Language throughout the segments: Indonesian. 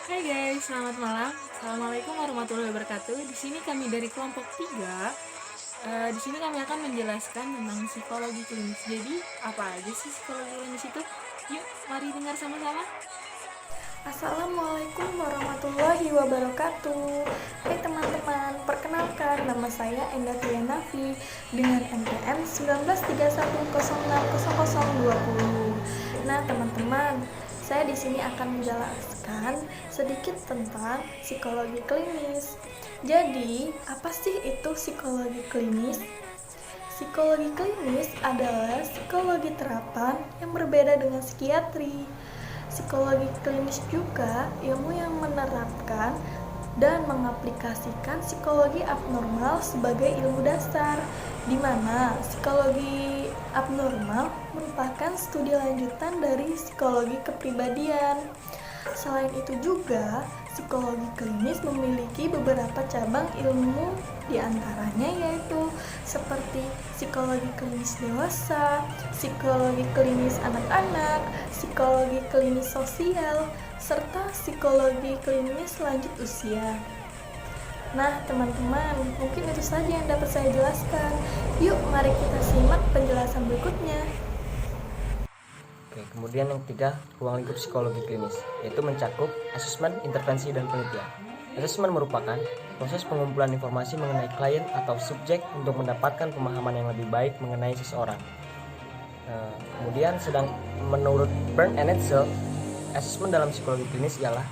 Hai guys, selamat malam. Assalamualaikum warahmatullahi wabarakatuh. Di sini kami dari kelompok 3. Di sini kami akan menjelaskan tentang psikologi klinis. Jadi, apa aja sih psikologi klinis itu? Yuk, mari dengar sama-sama. Assalamualaikum warahmatullahi wabarakatuh. Hai teman-teman, perkenalkan nama saya Enda Tianafi dengan NPM 1931060020. Nah, teman-teman, saya di sini akan menjelaskan sedikit tentang psikologi klinis. Jadi, apa sih itu psikologi klinis? Psikologi klinis adalah psikologi terapan yang berbeda dengan psikiatri. Psikologi klinis juga ilmu yang menerapkan dan mengaplikasikan psikologi abnormal sebagai ilmu dasar, di mana psikologi abnormal merupakan studi lanjutan dari psikologi kepribadian. Selain itu juga, psikologi klinis memiliki beberapa cabang ilmu, diantaranya yaitu seperti psikologi klinis dewasa, psikologi klinis anak-anak, psikologi klinis sosial, serta psikologi klinis lanjut usia. Nah, teman-teman, mungkin itu saja yang dapat saya jelaskan. Yuk, mari kita simak penjelasan berikutnya. Oke, kemudian yang ketiga, ruang lingkup psikologi klinis, yaitu mencakup asesmen, intervensi, dan penelitian. Asesmen merupakan proses pengumpulan informasi mengenai klien atau subjek untuk mendapatkan pemahaman yang lebih baik mengenai seseorang. Kemudian menurut Bernd and Edsel, asesmen dalam psikologi klinis ialah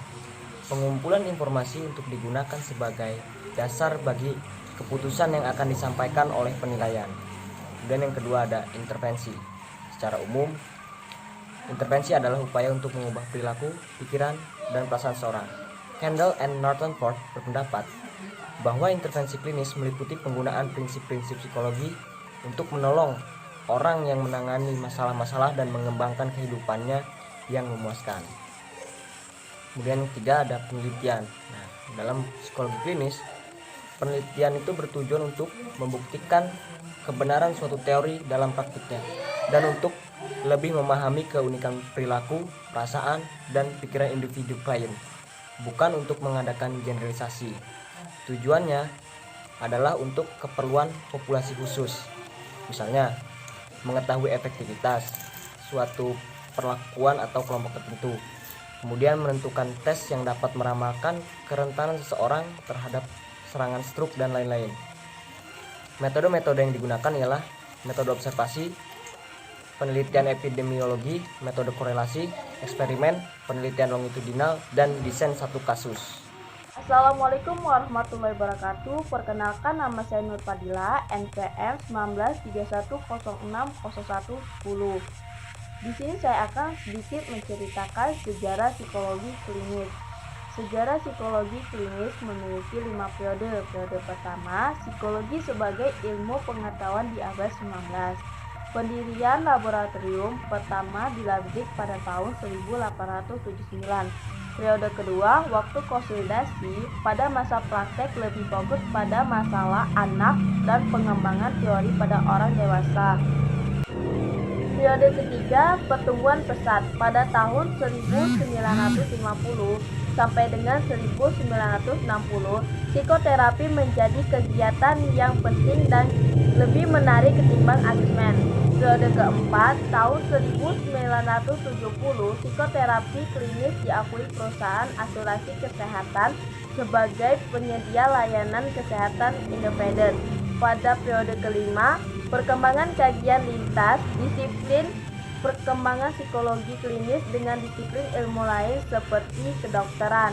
pengumpulan informasi untuk digunakan sebagai dasar bagi keputusan yang akan disampaikan oleh penilaian. Kemudian yang kedua ada intervensi. Secara umum, intervensi adalah upaya untuk mengubah perilaku, pikiran, dan perasaan seorang. Kendall and Norton Ford berpendapat bahwa intervensi klinis meliputi penggunaan prinsip-prinsip psikologi untuk menolong orang yang menangani masalah-masalah dan mengembangkan kehidupannya yang memuaskan. Kemudian yang ketiga ada penelitian. Nah, dalam psikologi klinis, penelitian itu bertujuan untuk membuktikan kebenaran suatu teori dalam praktiknya dan untuk lebih memahami keunikan perilaku, perasaan, dan pikiran individu klien, bukan untuk mengadakan generalisasi. Tujuannya adalah untuk keperluan populasi khusus, misalnya mengetahui efektivitas suatu perlakuan atau kelompok tertentu, kemudian menentukan tes yang dapat meramalkan kerentanan seseorang terhadap serangan stroke dan lain-lain. Metode-metode yang digunakan ialah metode observasi, penelitian epidemiologi, metode korelasi, eksperimen, penelitian longitudinal, dan desain satu kasus. Assalamualaikum warahmatullahi wabarakatuh. Perkenalkan, nama saya Nur Fadila, NPM 1931060110. Di sini saya akan sedikit menceritakan sejarah psikologi klinis. Sejarah psikologi klinis memiliki 5 periode. Periode pertama, psikologi sebagai ilmu pengetahuan di abad 19. Pendirian laboratorium pertama dilantik pada tahun 1879. Periode kedua, waktu konsolidasi pada masa praktek lebih fokus pada masalah anak dan pengembangan teori pada orang dewasa. Periode ketiga, pertumbuhan pesat pada tahun 1950 sampai dengan 1960, psikoterapi menjadi kegiatan yang penting dan lebih menarik ketimbang asesmen. Periode keempat, tahun 1970, psikoterapi klinis diakui perusahaan asuransi kesehatan sebagai penyedia layanan kesehatan independen. Pada periode kelima, perkembangan kajian lintas disiplin perkembangan psikologi klinis dengan disiplin ilmu lain seperti kedokteran.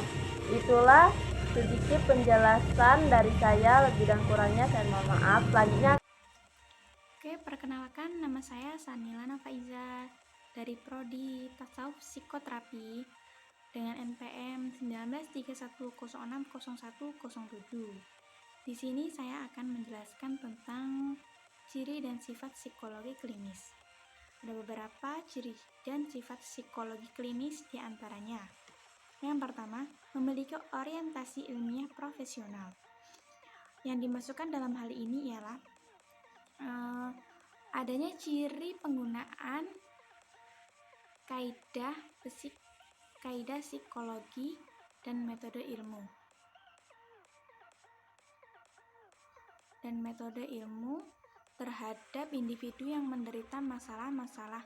Itulah sedikit penjelasan dari saya, lebih dan kurangnya saya mohon maaf. Selanjutnya, Oke, perkenalkan, nama saya Sanilana Faiza dari Prodi Tasawuf Psikoterapi dengan NPM 1931060107. Di sini saya akan menjelaskan tentang ciri dan sifat psikologi klinis. Ada beberapa ciri dan sifat psikologi klinis diantaranya. Yang pertama, memiliki orientasi ilmiah profesional. Yang dimasukkan dalam hal ini ialah adanya ciri penggunaan kaidah psikologi dan metode ilmu terhadap individu yang menderita masalah-masalah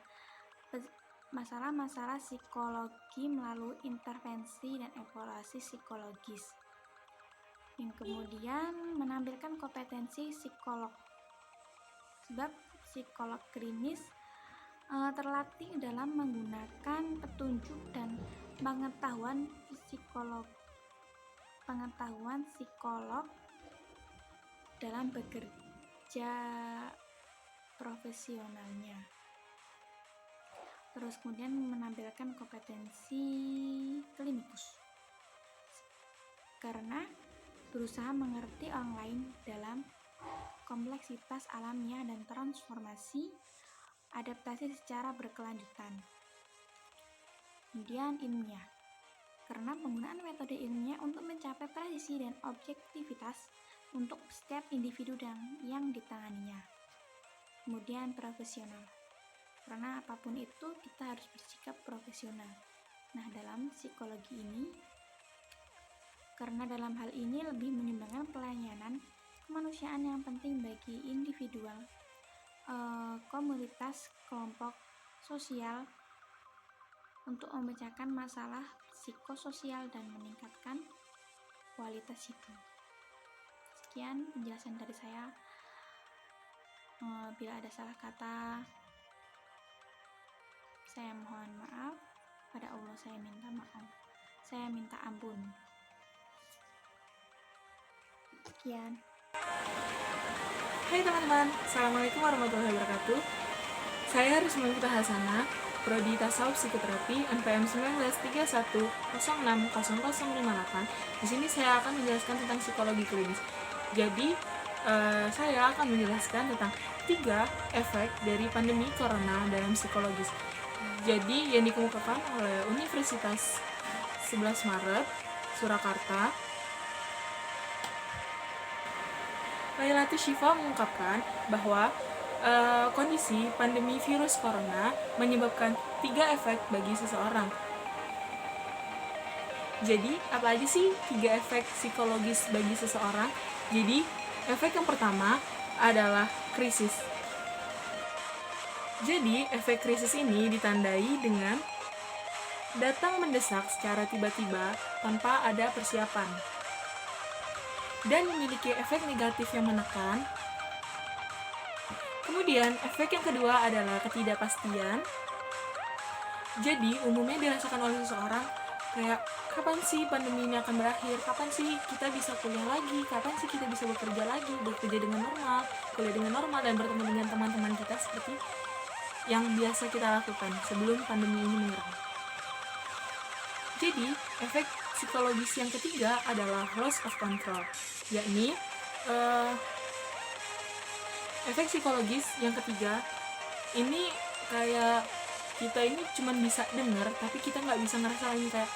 psikologi melalui intervensi dan evaluasi psikologis, yang kemudian menampilkan kompetensi psikolog. Sebab psikolog klinis terlatih dalam menggunakan petunjuk dan pengetahuan psikolog dalam bekerja profesionalnya. Terus kemudian menampilkan kompetensi klinikus karena berusaha mengerti orang lain dalam kompleksitas alamiah dan transformasi adaptasi secara berkelanjutan. Kemudian ilmiah, karena penggunaan metode ilmiah untuk mencapai presisi dan objektivitas untuk setiap individu yang ditanganinya. Kemudian profesional, karena apapun itu kita harus bersikap profesional. Nah, dalam psikologi ini, karena dalam hal ini lebih menyumbangkan pelayanan kemanusiaan yang penting bagi individual, komunitas, kelompok sosial untuk memecahkan masalah psikososial dan meningkatkan kualitas hidup. Sekian penjelasan dari saya. Bila ada salah kata, saya mohon maaf. Pada Allah saya minta maaf. Saya minta ampun. Sekian. Hai teman-teman, Assalamualaikum warahmatullahi wabarakatuh. Saya Risma Hasanah, Prodi Tasawuf Psikoterapi NPM 1931060058. Di sini saya akan menjelaskan tentang psikologi klinis. Jadi, saya akan menjelaskan tentang 3 efek dari pandemi corona dalam psikologis. Jadi, yang dikemukakan oleh Universitas 11 Maret, Surakarta, Lailatul Syifa mengungkapkan bahwa kondisi pandemi virus corona menyebabkan 3 efek bagi seseorang. Jadi, apa aja sih 3 efek psikologis bagi seseorang? Jadi, efek yang pertama adalah krisis. Jadi, efek krisis ini ditandai dengan datang mendesak secara tiba-tiba tanpa ada persiapan dan memiliki efek negatif yang menekan. Kemudian, efek yang kedua adalah ketidakpastian. Jadi, umumnya dirasakan oleh seseorang kayak, kapan sih pandemi ini akan berakhir? Kapan sih kita bisa kuliah lagi? Kapan sih kita bisa bekerja lagi? Bekerja dengan normal, kuliah dengan normal, dan bertemu dengan teman-teman kita seperti yang biasa kita lakukan sebelum pandemi ini menyerang. Jadi, efek psikologis yang ketiga adalah loss of control, yakni efek psikologis yang ketiga ini kayak kita ini cuma bisa dengar tapi kita nggak bisa ngerasain, kayak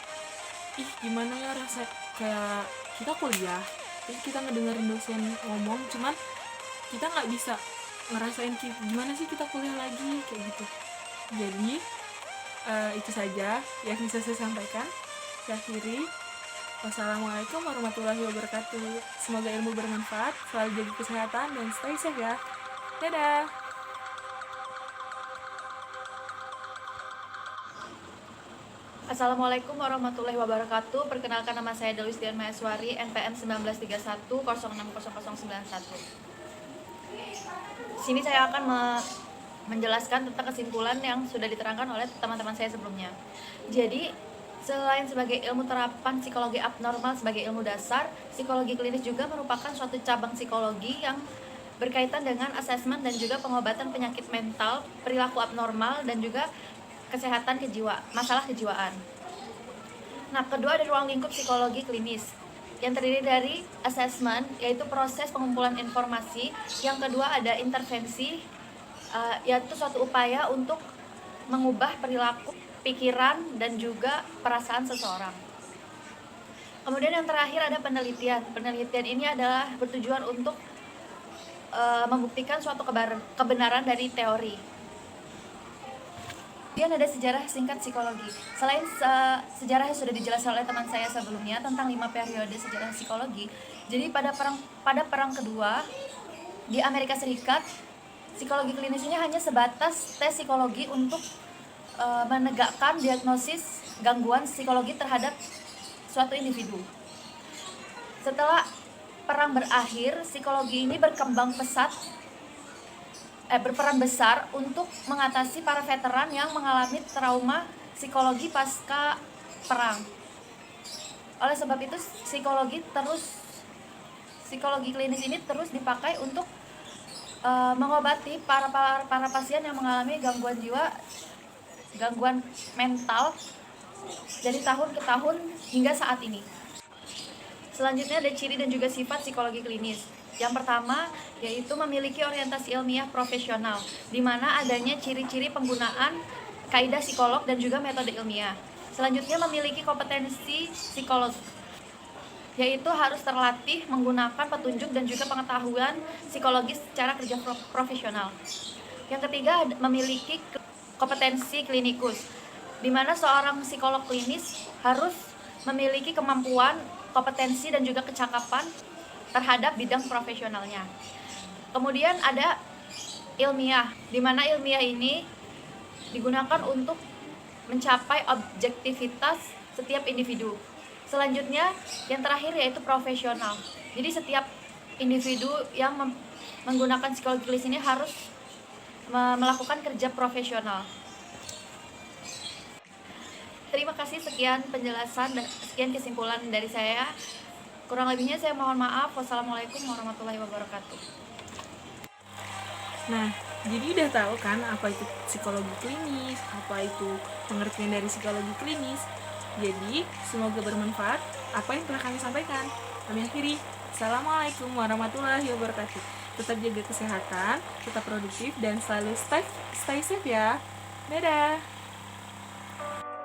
gimana ya rasa kayak kita kuliah terus kita ngedengerin dosen ngomong, cuman kita nggak bisa ngerasain gimana sih kita kuliah lagi kayak gitu. Jadi itu saja yang bisa saya sampaikan. Saya akhiri. Wassalamualaikum warahmatullahi wabarakatuh. Semoga ilmu bermanfaat, selalu jaga kesehatan, dan stay safe ya. Dadah. Assalamualaikum warahmatullahi wabarakatuh. Perkenalkan, nama saya Delis Dian Maheswari, NPM 1931060091. Sini saya akan menjelaskan tentang kesimpulan yang sudah diterangkan oleh teman-teman saya sebelumnya. Jadi, selain sebagai ilmu terapan psikologi abnormal sebagai ilmu dasar, psikologi klinis juga merupakan suatu cabang psikologi yang berkaitan dengan asesmen dan juga pengobatan penyakit mental, perilaku abnormal, dan juga kesehatan masalah kejiwaan. Nah, kedua ada ruang lingkup psikologi klinis yang terdiri dari asesmen, yaitu proses pengumpulan informasi. Yang kedua ada intervensi, yaitu suatu upaya untuk mengubah perilaku, pikiran, dan juga perasaan seseorang. Kemudian yang terakhir ada penelitian. Penelitian ini adalah bertujuan untuk membuktikan suatu kebenaran dari teori. Kemudian ada sejarah singkat psikologi. Selain sejarah yang sudah dijelaskan oleh teman saya sebelumnya tentang 5 periode sejarah psikologi, jadi pada perang kedua di Amerika Serikat, psikologi klinis ini hanya sebatas tes psikologi untuk menegakkan diagnosis gangguan psikologi terhadap suatu individu. Setelah perang berakhir, psikologi ini berperan besar untuk mengatasi para veteran yang mengalami trauma psikologi pasca perang. Oleh sebab itu, psikologi klinis ini terus dipakai untuk mengobati para pasien yang mengalami gangguan jiwa, gangguan mental dari tahun ke tahun hingga saat ini. Selanjutnya ada ciri dan juga sifat psikologi klinis. Yang pertama yaitu memiliki orientasi ilmiah profesional, di mana adanya ciri-ciri penggunaan kaidah psikolog dan juga metode ilmiah. Selanjutnya memiliki kompetensi psikolog, yaitu harus terlatih menggunakan petunjuk dan juga pengetahuan psikologis secara kerja profesional. Yang ketiga memiliki kompetensi klinikus, di mana seorang psikolog klinis harus memiliki kemampuan, kompetensi dan juga kecakapan terhadap bidang profesionalnya. Kemudian ada ilmiah, di mana ilmiah ini digunakan untuk mencapai objektivitas setiap individu. Selanjutnya yang terakhir yaitu profesional. Jadi setiap individu yang menggunakan psikologi klinis ini harus melakukan kerja profesional. Terima kasih, sekian penjelasan dan sekian kesimpulan dari saya. Kurang lebihnya saya mohon maaf. Wassalamualaikum warahmatullahi wabarakatuh. Nah, jadi udah tahu kan apa itu psikologi klinis, apa itu pengertian dari psikologi klinis. Jadi, semoga bermanfaat apa yang telah kami sampaikan. Kami akhiri. Assalamualaikum warahmatullahi wabarakatuh. Tetap jaga kesehatan, tetap produktif, dan selalu stay safe ya. Dadah!